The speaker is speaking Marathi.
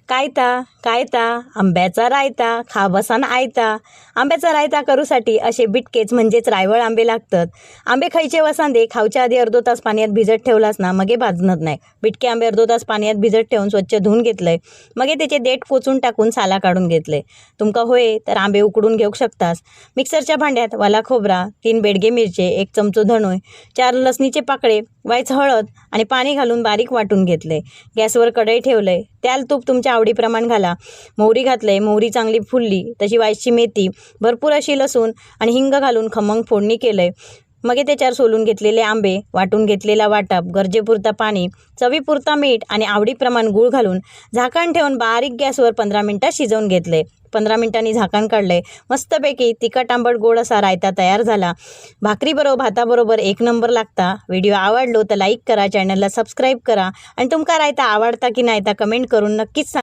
काय ता आंब्याचा रायता खा बसान आयता। आंब्याचा रायता करूसाठी असे बिटकेच म्हणजेच रायवळ आंबे लागतात। आंबे खायचे वसांदे खावच्या आधी अर्धो तास पाण्यात भिजत ठेवलास ना मगे भाजणत नाही। बिटके आंबे अर्धो तास पाण्यात भिजत ठेवून स्वच्छ धुवून घेतलंय, मगे त्याचे देठ कोचून टाकून साला काढून घेतले। तुमका होय तर आंबे उकडून घेऊ शकतास। मिक्सरच्या भांड्यात वाला खोबरा, 3 बेडगे मिरचे, 1 चमचो धणोय, 4 लसणीचे पाकळे, वायच हळद आणि पाणी घालून बारीक वाटून घेतले। गॅसवर कढई ठेवलंय, त्याल तूप तुमच्या आवडीप्रमाणे घाला। मोहरी घातलंय, मोहरी चांगली फुलली तशी वायची मेथी, भरपूर अशी लसूण आणि हिंग घालून खमंग फोडणी केलंय। मग त्याच्यावर सोलून घेतलेले आंबे, वाटून घेतलेला वाटप, गरजेपुरता पाणी, चवीपुरता मीठ आणि आवडीप्रमाणे गूळ घालून झाकण ठेवून बारीक गॅसवर 15 मिनिटं शिजवून घेतले। 15 मिनिटांनी झाकण काढले। मस्तपैकी तिखट आंबट गोड असा रायता तयार झाला। भाकरीबरोबर भाताबरोबर 1 नंबर लागता। व्हिडिओ आवडलो तर लाईक करा, चॅनलला सबस्क्राईब करा आणि तुमका रायता आवडता की नाही तर कमेंट करून नक्कीच सांगा।